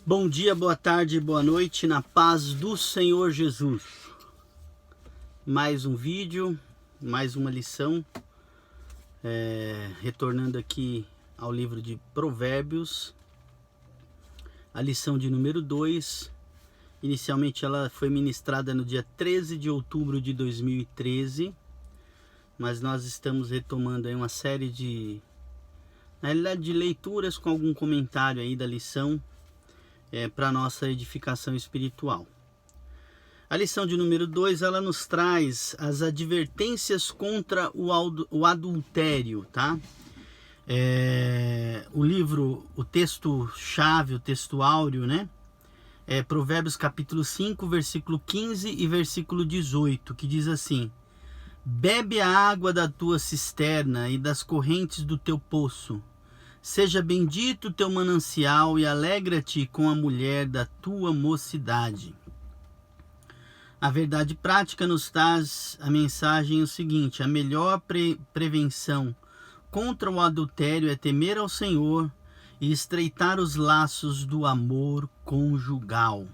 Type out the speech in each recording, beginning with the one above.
Bom dia, boa tarde, boa noite, na paz do Senhor Jesus. Mais um vídeo, mais uma lição, retornando aqui ao livro de Provérbios, a lição de número 2. Inicialmente ela foi ministrada no dia 13 de outubro de 2013, mas nós estamos retomando aí uma série de leituras com algum comentário aí da lição, para nossa edificação espiritual. A lição de número 2, ela nos traz as advertências contra o adultério, tá? O texto-chave, o texto áureo, né? Provérbios capítulo 5, versículo 15 e versículo 18, que diz assim: bebe a água da tua cisterna e das correntes do teu poço. Seja bendito o teu manancial e alegra-te com a mulher da tua mocidade. A verdade prática nos traz a mensagem o seguinte: a melhor prevenção contra o adultério é temer ao Senhor e estreitar os laços do amor conjugal.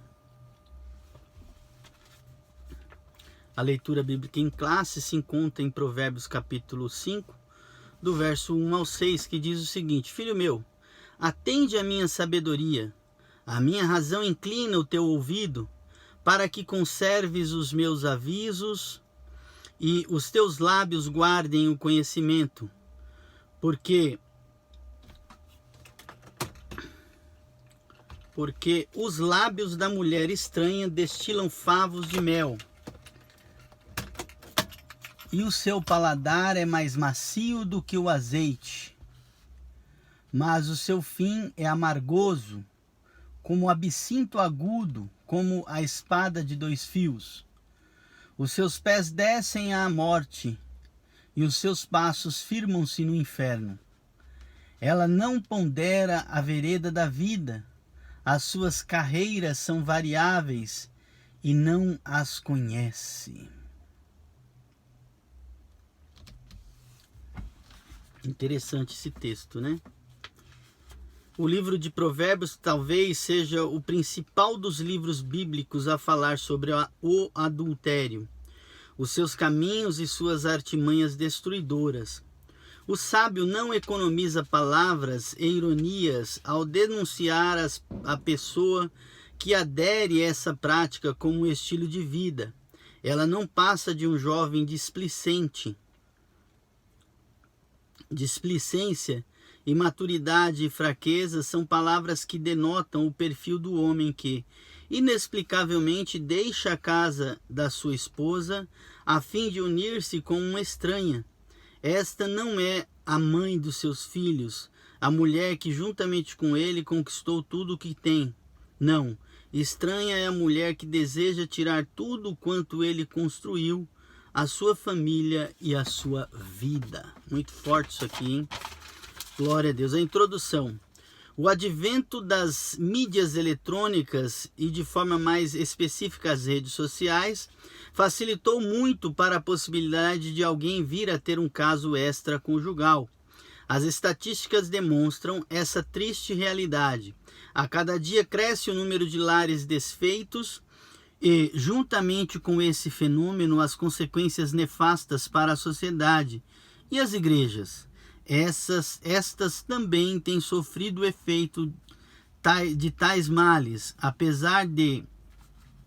A leitura bíblica em classe se encontra em Provérbios capítulo 5, do verso 1 ao 6, que diz o seguinte: filho meu, atende a minha sabedoria, a minha razão inclina o teu ouvido, para que conserves os meus avisos e os teus lábios guardem o conhecimento, porque os lábios da mulher estranha destilam favos de mel, e o seu paladar é mais macio do que o azeite, mas o seu fim é amargoso, como o absinto agudo, como a espada de 2 fios. Os seus pés descem à morte, e os seus passos firmam-se no inferno. Ela não pondera a vereda da vida, as suas carreiras são variáveis, e não as conhece. Interessante esse texto, né? O livro de Provérbios talvez seja o principal dos livros bíblicos a falar sobre o adultério, os seus caminhos e suas artimanhas destruidoras. O sábio não economiza palavras e ironias ao denunciar a pessoa que adere a essa prática como um estilo de vida. Ela não passa de um jovem displicente. Displicência, imaturidade e fraqueza são palavras que denotam o perfil do homem que, inexplicavelmente, deixa a casa da sua esposa a fim de unir-se com uma estranha. Esta não é a mãe dos seus filhos, a mulher que juntamente com ele conquistou tudo o que tem. Não, estranha é a mulher que deseja tirar tudo quanto ele construiu, a sua família e a sua vida. Muito forte isso aqui, hein? Glória a Deus. A introdução. O advento das mídias eletrônicas e de forma mais específica as redes sociais facilitou muito para a possibilidade de alguém vir a ter um caso extraconjugal. As estatísticas demonstram essa triste realidade. A cada dia cresce o número de lares desfeitos e, juntamente com esse fenômeno, as consequências nefastas para a sociedade e as igrejas. Estas também têm sofrido o efeito de tais males. Apesar de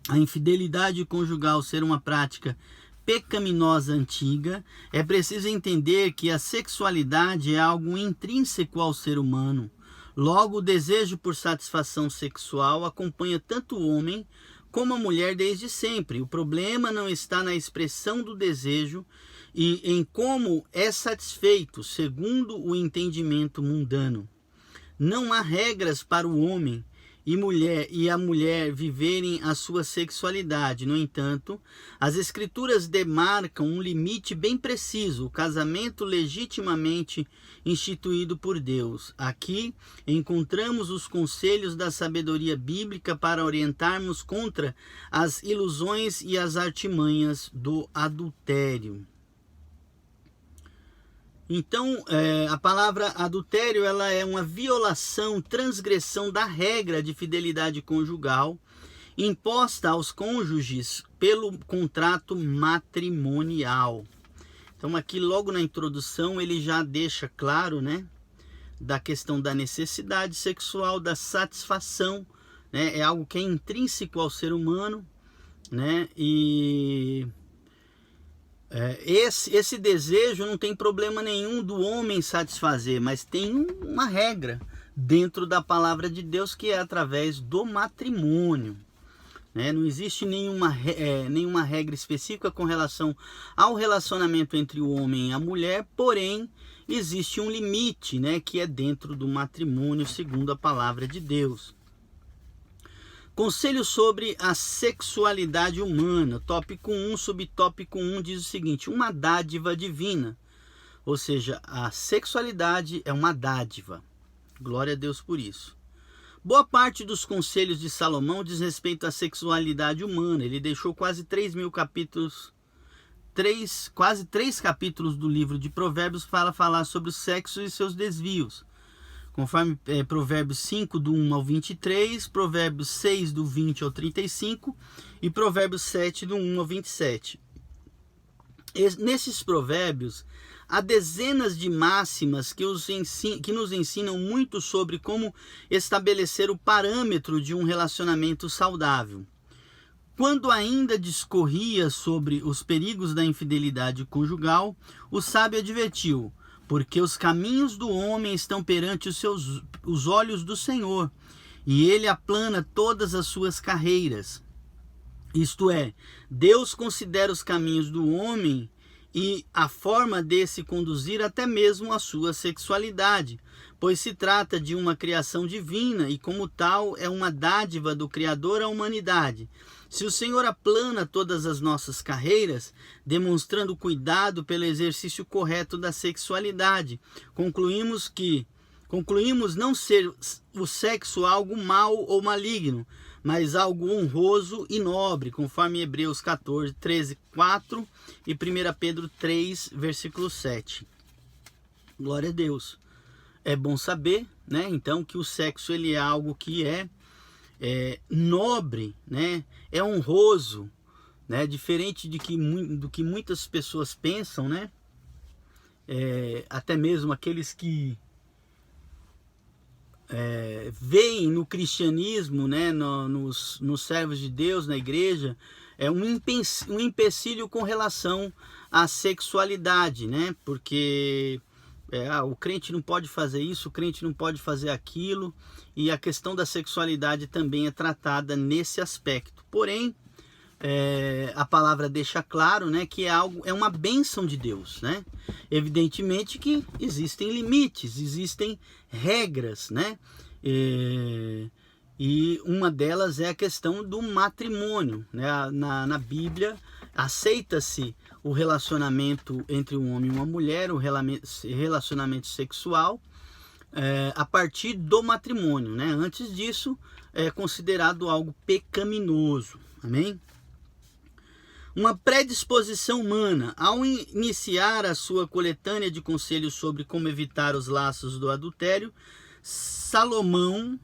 a infidelidade conjugal ser uma prática pecaminosa antiga, é preciso entender que a sexualidade é algo intrínseco ao ser humano. Logo, o desejo por satisfação sexual acompanha tanto o homem como a mulher desde sempre. O problema não está na expressão do desejo e em como é satisfeito, segundo o entendimento mundano. Não há regras para o homem e a mulher viverem a sua sexualidade. No entanto, as escrituras demarcam um limite bem preciso: o casamento legitimamente instituído por Deus. Aqui encontramos os conselhos da sabedoria bíblica para orientarmos contra as ilusões e as artimanhas do adultério. Então, a palavra adultério, ela é uma violação, transgressão da regra de fidelidade conjugal imposta aos cônjuges pelo contrato matrimonial. Então, aqui logo na introdução ele já deixa claro, né, da questão da necessidade sexual, da satisfação, né, é algo que é intrínseco ao ser humano, né, e esse desejo não tem problema nenhum do homem satisfazer, mas tem uma regra dentro da palavra de Deus, que é através do matrimônio. Não existe nenhuma regra específica com relação ao relacionamento entre o homem e a mulher, porém existe um limite, né, que é dentro do matrimônio, segundo a palavra de Deus. Conselho sobre a sexualidade humana, tópico 1, subtópico 1 diz o seguinte: uma dádiva divina, ou seja, a sexualidade é uma dádiva. Glória a Deus por isso. Boa parte dos conselhos de Salomão diz respeito à sexualidade humana. Ele deixou quase 3.000 capítulos, quase 3 capítulos do livro de Provérbios para falar sobre o sexo e seus desvios. Conforme Provérbios 5, do 1 ao 23, Provérbios 6, do 20 ao 35 e Provérbios 7, do 1 ao 27. Nesses provérbios, há dezenas de máximas que nos ensinam muito sobre como estabelecer o parâmetro de um relacionamento saudável. Quando ainda discorria sobre os perigos da infidelidade conjugal, o sábio advertiu: porque os caminhos do homem estão perante os olhos do Senhor, e ele aplana todas as suas carreiras. Isto é, Deus considera os caminhos do homem e a forma desse conduzir até mesmo a sua sexualidade, pois se trata de uma criação divina e, como tal, é uma dádiva do Criador à humanidade. Se o Senhor aplana todas as nossas carreiras, demonstrando cuidado pelo exercício correto da sexualidade, concluímos não ser o sexo algo mau ou maligno, mas algo honroso e nobre, conforme Hebreus 14, 13, 4 e 1 Pedro 3, versículo 7. Glória a Deus. É bom saber, né, então, que o sexo ele é algo que é nobre, né, é honroso, né, diferente do que muitas pessoas pensam, né, até mesmo aqueles que veem no cristianismo, né, nos servos de Deus, na igreja, um empecilho com relação à sexualidade, né, porque o crente não pode fazer isso, o crente não pode fazer aquilo, e a questão da sexualidade também é tratada nesse aspecto. Porém, a palavra deixa claro, né, que é uma bênção de Deus, né? Evidentemente que existem limites, existem regras, né? E uma delas é a questão do matrimônio, né? Na Bíblia aceita-se o relacionamento entre um homem e uma mulher, o relacionamento sexual, a partir do matrimônio, né? Antes disso é considerado algo pecaminoso. Amém? Uma predisposição humana. Ao iniciar a sua coletânea de conselhos sobre como evitar os laços do adultério, Salomão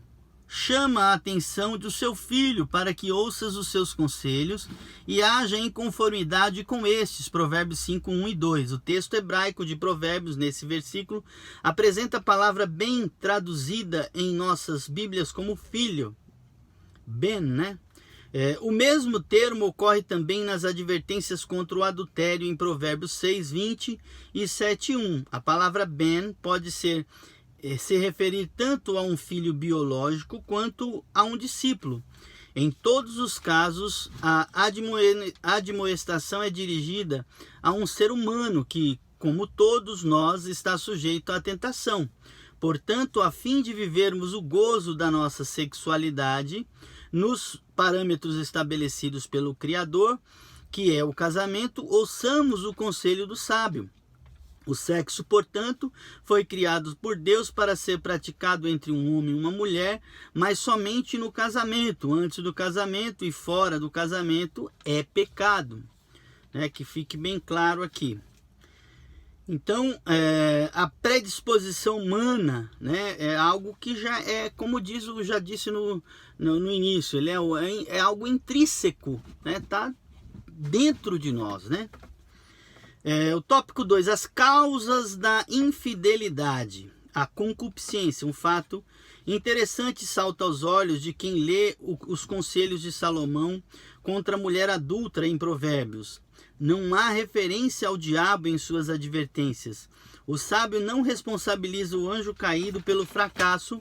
chama a atenção do seu filho para que ouças os seus conselhos e haja em conformidade com estes. Provérbios 5, 1 e 2. O texto hebraico de Provérbios, nesse versículo, apresenta a palavra bem traduzida em nossas Bíblias como filho. Ben, né? O mesmo termo ocorre também nas advertências contra o adultério em Provérbios 6, 20 e 7, 1. A palavra ben pode se referir tanto a um filho biológico quanto a um discípulo. Em todos os casos, a admoestação é dirigida a um ser humano que, como todos nós, está sujeito à tentação. Portanto, a fim de vivermos o gozo da nossa sexualidade nos parâmetros estabelecidos pelo Criador, que é o casamento, ouçamos o conselho do sábio. O sexo, portanto, foi criado por Deus para ser praticado entre um homem e uma mulher, mas somente no casamento. Antes do casamento e fora do casamento é pecado. Que fique bem claro aqui. Então, a predisposição humana, né, é algo que já é, como já disse no início, ele é algo intrínseco, né, tá dentro de nós, né? O tópico 2, as causas da infidelidade. A concupiscência, um fato interessante salta aos olhos de quem lê os conselhos de Salomão contra a mulher adúltera em Provérbios. Não há referência ao diabo em suas advertências. O sábio não responsabiliza o anjo caído pelo fracasso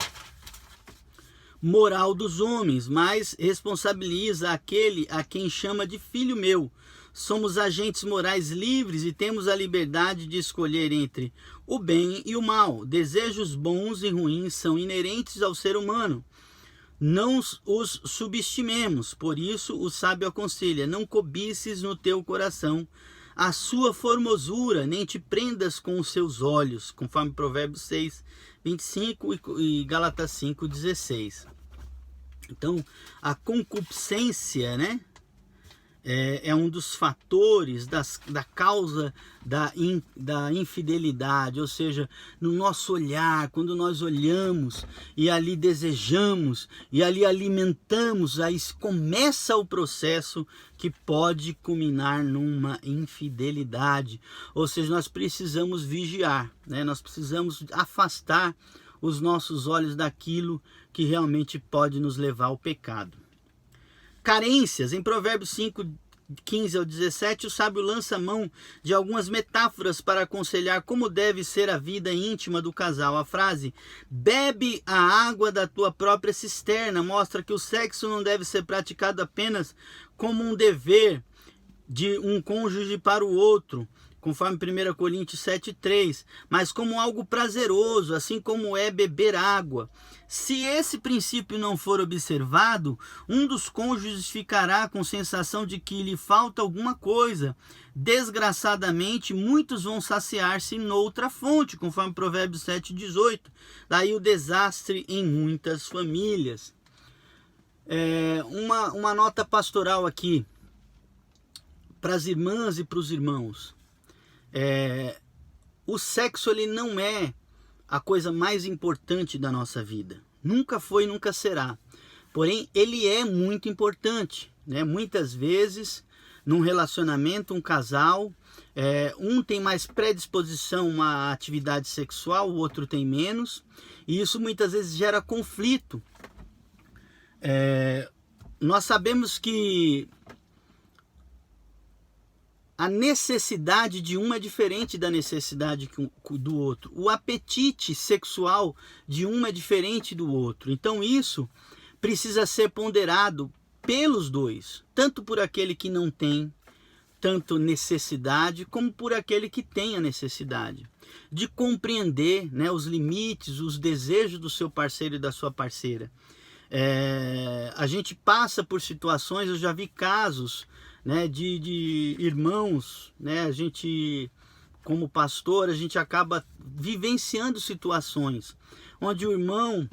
moral dos homens, mas responsabiliza aquele a quem chama de filho meu. Somos agentes morais livres e temos a liberdade de escolher entre o bem e o mal. Desejos bons e ruins são inerentes ao ser humano. Não os subestimemos, por isso o sábio aconselha: não cobices no teu coração a sua formosura, nem te prendas com os seus olhos, conforme Provérbios 6, 25 e Gálatas 5, 16. Então, a concupiscência, né, é um dos fatores da causa da infidelidade, ou seja, no nosso olhar, quando nós olhamos e ali desejamos e ali alimentamos, aí começa o processo que pode culminar numa infidelidade. Ou seja, nós precisamos vigiar, né? Nós precisamos afastar os nossos olhos daquilo que realmente pode nos levar ao pecado. Carências. Em Provérbios 5, 15 ao 17, o sábio lança mão de algumas metáforas para aconselhar como deve ser a vida íntima do casal. A frase, bebe a água da tua própria cisterna, mostra que o sexo não deve ser praticado apenas como um dever de um cônjuge para o outro, conforme 1 Coríntios 7,3, mas como algo prazeroso, assim como é beber água. Se esse princípio não for observado, um dos cônjuges ficará com sensação de que lhe falta alguma coisa. Desgraçadamente, muitos vão saciar-se noutra fonte, conforme Provérbios 7,18. Daí o desastre em muitas famílias. Uma nota pastoral aqui, para as irmãs e para os irmãos. O sexo, ele não é a coisa mais importante da nossa vida. Nunca foi e nunca será. Porém, ele é muito importante, né? Muitas vezes, num relacionamento, um casal, um tem mais predisposição a uma atividade sexual, o outro tem menos. E isso muitas vezes gera conflito. Nós sabemos que a necessidade de um é diferente da necessidade do outro. O apetite sexual de um é diferente do outro. Então isso precisa ser ponderado pelos dois. Tanto por aquele que não tem tanto necessidade, como por aquele que tem a necessidade. De compreender, né, os limites, os desejos do seu parceiro e da sua parceira. A gente passa por situações, eu já vi casos, né, de irmãos, né, a gente, como pastor, a gente acaba vivenciando situações onde o irmão,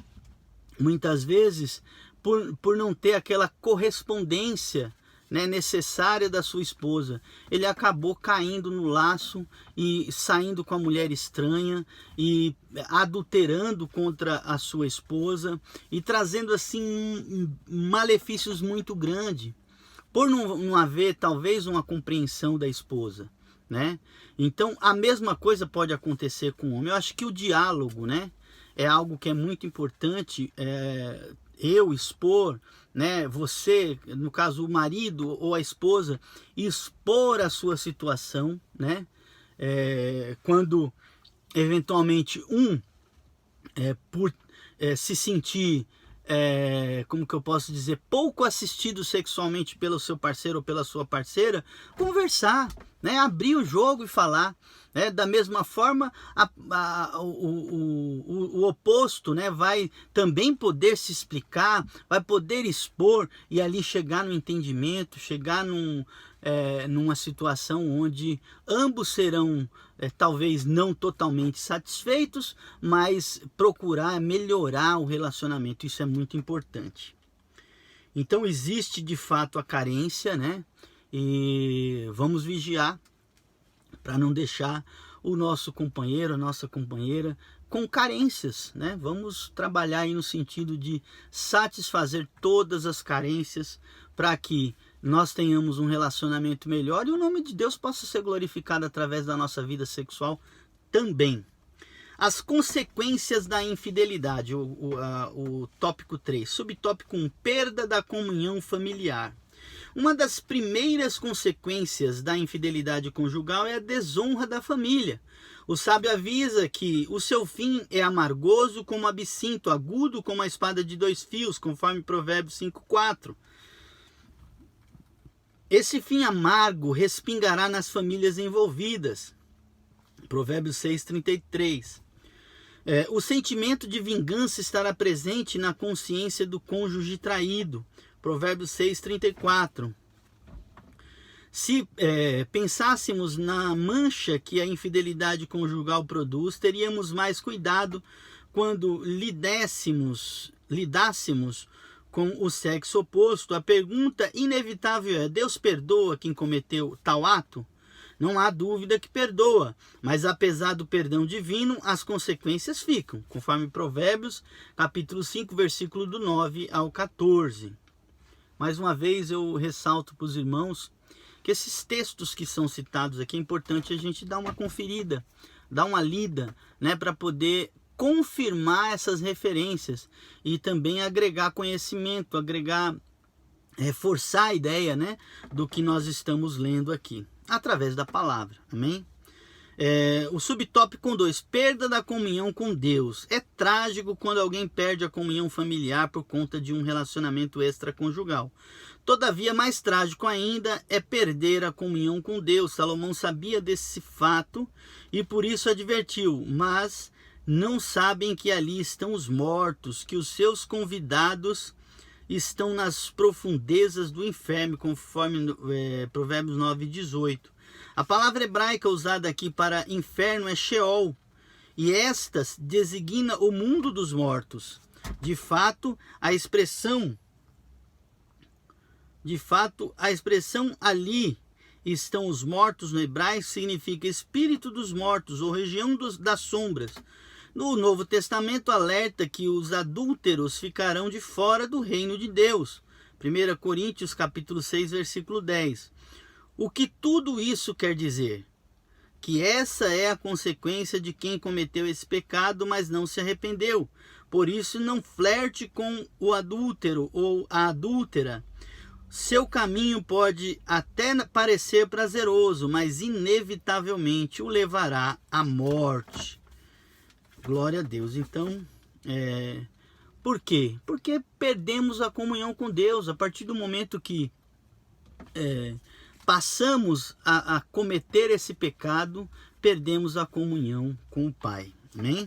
muitas vezes, por não ter aquela correspondência, né, necessária da sua esposa, ele acabou caindo no laço e saindo com a mulher estranha e adulterando contra a sua esposa e trazendo assim malefícios muito grandes, por não haver talvez uma compreensão da esposa, né? Então a mesma coisa pode acontecer com o homem. Eu acho que o diálogo, né, é algo que é muito importante. Eu expor, né, você, no caso o marido ou a esposa, expor a sua situação, né, quando eventualmente por se sentir, como que eu posso dizer, pouco assistido sexualmente pelo seu parceiro ou pela sua parceira, conversar, né, abrir o jogo e falar, né? Da mesma forma, o oposto, né, vai também poder se explicar, vai poder expor e ali chegar no entendimento, chegar numa situação onde ambos serão talvez não totalmente satisfeitos, mas procurar melhorar o relacionamento. Isso é muito importante. Então existe de fato a carência, né? E vamos vigiar para não deixar o nosso companheiro, a nossa companheira, com carências, né? Vamos trabalhar aí no sentido de satisfazer todas as carências para que nós tenhamos um relacionamento melhor e o nome de Deus possa ser glorificado através da nossa vida sexual também. As consequências da infidelidade, o tópico 3, subtópico 1, perda da comunhão familiar. Uma das primeiras consequências da infidelidade conjugal é a desonra da família. O sábio avisa que o seu fim é amargoso como absinto, agudo como a espada de dois fios, conforme Provérbios 5:4. Esse fim amargo respingará nas famílias envolvidas. Provérbios 6:33. O sentimento de vingança estará presente na consciência do cônjuge traído. Provérbios 6:34. Se pensássemos na mancha que a infidelidade conjugal produz, teríamos mais cuidado quando lidássemos com o sexo oposto. A pergunta inevitável é: Deus perdoa quem cometeu tal ato? Não há dúvida que perdoa, mas apesar do perdão divino, as consequências ficam, conforme Provérbios, capítulo 5, versículo do 9 ao 14. Mais uma vez eu ressalto para os irmãos que esses textos que são citados aqui é importante a gente dar uma conferida, dar uma lida, né, para poder confirmar essas referências e também agregar conhecimento, reforçar a ideia, né, do que nós estamos lendo aqui, através da palavra, amém? O subtópico 2, perda da comunhão com Deus. É trágico quando alguém perde a comunhão familiar por conta de um relacionamento extraconjugal. Todavia, mais trágico ainda é perder a comunhão com Deus. Salomão sabia desse fato e por isso advertiu: mas não sabem que ali estão os mortos, que os seus convidados estão nas profundezas do inferno, conforme Provérbios 9:18. A palavra hebraica usada aqui para inferno é Sheol, e estas designa o mundo dos mortos. De fato, a expressão ali estão os mortos no hebraico significa espírito dos mortos ou região das sombras. No Novo Testamento alerta que os adúlteros ficarão de fora do reino de Deus. 1 Coríntios capítulo 6, versículo 10. O que tudo isso quer dizer? Que essa é a consequência de quem cometeu esse pecado, mas não se arrependeu. Por isso, não flerte com o adúltero ou a adúltera. Seu caminho pode até parecer prazeroso, mas inevitavelmente o levará à morte. Glória a Deus. Então, por quê? Porque perdemos a comunhão com Deus. A partir do momento que passamos a cometer esse pecado, perdemos a comunhão com o Pai. Amém?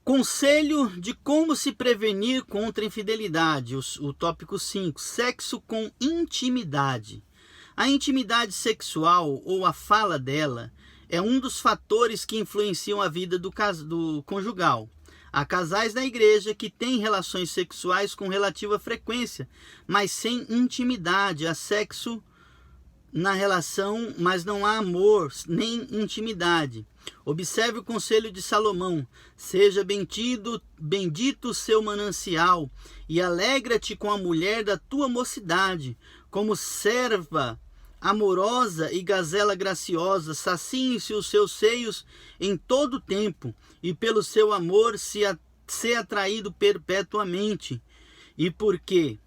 Conselho de como se prevenir contra a infidelidade. O tópico 5. Sexo com intimidade. A intimidade sexual, ou a fala dela, é um dos fatores que influenciam a vida do conjugal. Há casais na igreja que têm relações sexuais com relativa frequência, mas sem intimidade. Há sexo na relação, mas não há amor nem intimidade. Observe o conselho de Salomão: seja bendito o seu manancial, e alegra-te com a mulher da tua mocidade, como serva amorosa e gazela graciosa, saciem-se os seus seios em todo o tempo, e pelo seu amor ser atraído perpetuamente. E porque,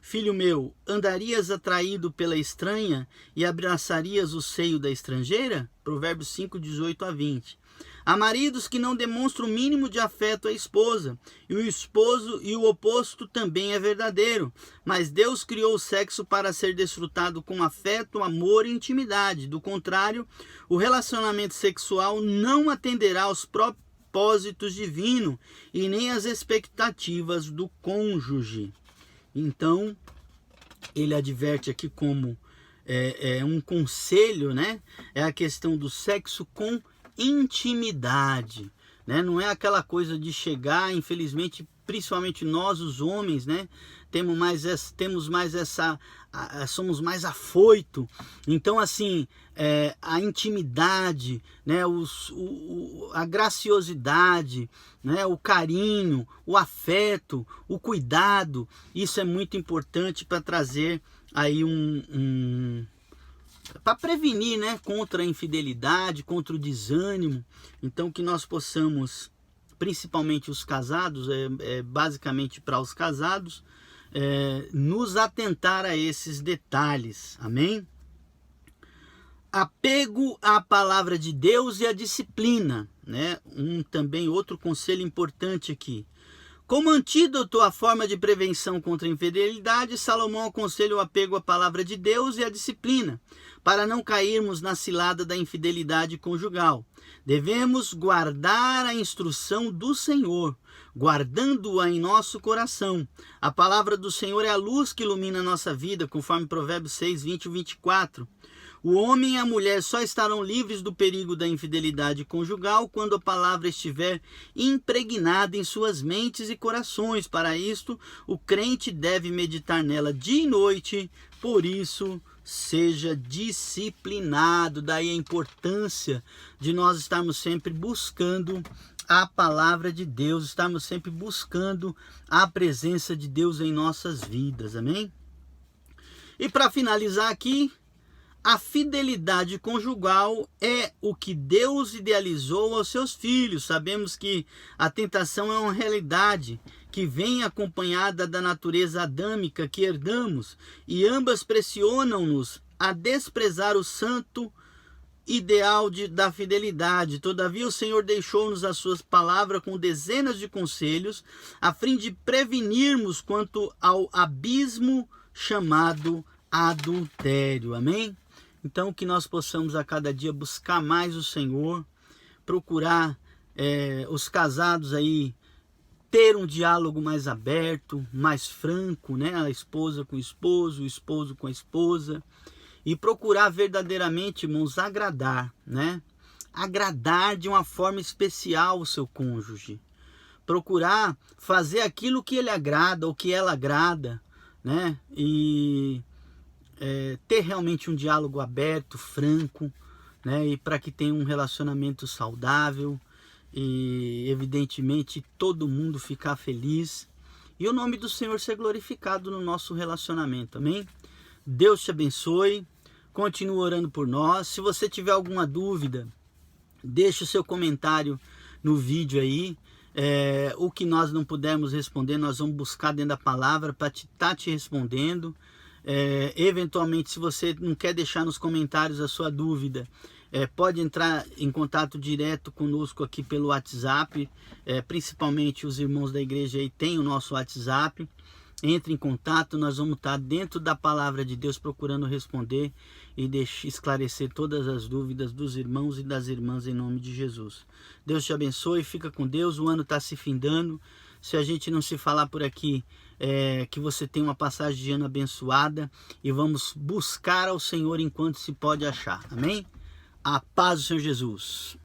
filho meu, andarias atraído pela estranha e abraçarias o seio da estrangeira? Provérbios 5, 18 a 20. Há maridos que não demonstram o mínimo de afeto à esposa, e o oposto também é verdadeiro. Mas Deus criou o sexo para ser desfrutado com afeto, amor e intimidade. Do contrário, o relacionamento sexual não atenderá aos propósitos divinos e nem às expectativas do cônjuge. Então, ele adverte aqui como um conselho, né? É a questão do sexo com intimidade, né? Não é aquela coisa de chegar, infelizmente principalmente nós, os homens, né? Somos mais afoito. Então, assim, a intimidade, né? A graciosidade, né? O carinho, o afeto, o cuidado, isso é muito importante para trazer aí para prevenir, né, contra a infidelidade, contra o desânimo. Então, que nós possamos, principalmente os casados, basicamente para os casados, nos atentar a esses detalhes. Amém? Apego à palavra de Deus e à disciplina, né? Também outro conselho importante aqui. Como antídoto à forma de prevenção contra a infidelidade, Salomão aconselha o apego à palavra de Deus e à disciplina, para não cairmos na cilada da infidelidade conjugal. Devemos guardar a instrução do Senhor, guardando-a em nosso coração. A palavra do Senhor é a luz que ilumina a nossa vida, conforme Provérbios 6, 20 e 24. O homem e a mulher só estarão livres do perigo da infidelidade conjugal quando a palavra estiver impregnada em suas mentes e corações. Para isto, o crente deve meditar nela dia e noite, por isso seja disciplinado. Daí a importância de nós estarmos sempre buscando a palavra de Deus, estarmos sempre buscando a presença de Deus em nossas vidas. Amém? E para finalizar aqui, a fidelidade conjugal é o que Deus idealizou aos seus filhos. Sabemos que a tentação é uma realidade que vem acompanhada da natureza adâmica que herdamos, e ambas pressionam-nos a desprezar o santo ideal da fidelidade. Todavia o Senhor deixou-nos a sua palavra com dezenas de conselhos, a fim de prevenirmos quanto ao abismo chamado adultério. Amém? Então, que nós possamos a cada dia buscar mais o Senhor, procurar os casados aí ter um diálogo mais aberto, mais franco, né? A esposa com o esposo com a esposa, e procurar verdadeiramente, irmãos, agradar, né? Agradar de uma forma especial o seu cônjuge. Procurar fazer aquilo que ele agrada ou que ela agrada, né? E ter realmente um diálogo aberto, franco, né? E para que tenha um relacionamento saudável e evidentemente todo mundo ficar feliz e o nome do Senhor ser glorificado no nosso relacionamento. Amém? Deus te abençoe, continue orando por nós. Se você tiver alguma dúvida, deixe o seu comentário no vídeo aí. O que nós não pudermos responder, nós vamos buscar dentro da palavra para estar te respondendo. Eventualmente, se você não quer deixar nos comentários a sua dúvida, pode entrar em contato direto conosco aqui pelo WhatsApp. Principalmente os irmãos da igreja aí têm o nosso WhatsApp. Entre em contato, nós vamos estar dentro da palavra de Deus procurando responder e esclarecer todas as dúvidas dos irmãos e das irmãs em nome de Jesus. Deus te abençoe, fica com Deus, o ano está se findando. Se a gente não se falar por aqui, que você tenha uma passagem de ano abençoada, e vamos buscar ao Senhor enquanto se pode achar. Amém? A paz do Senhor Jesus.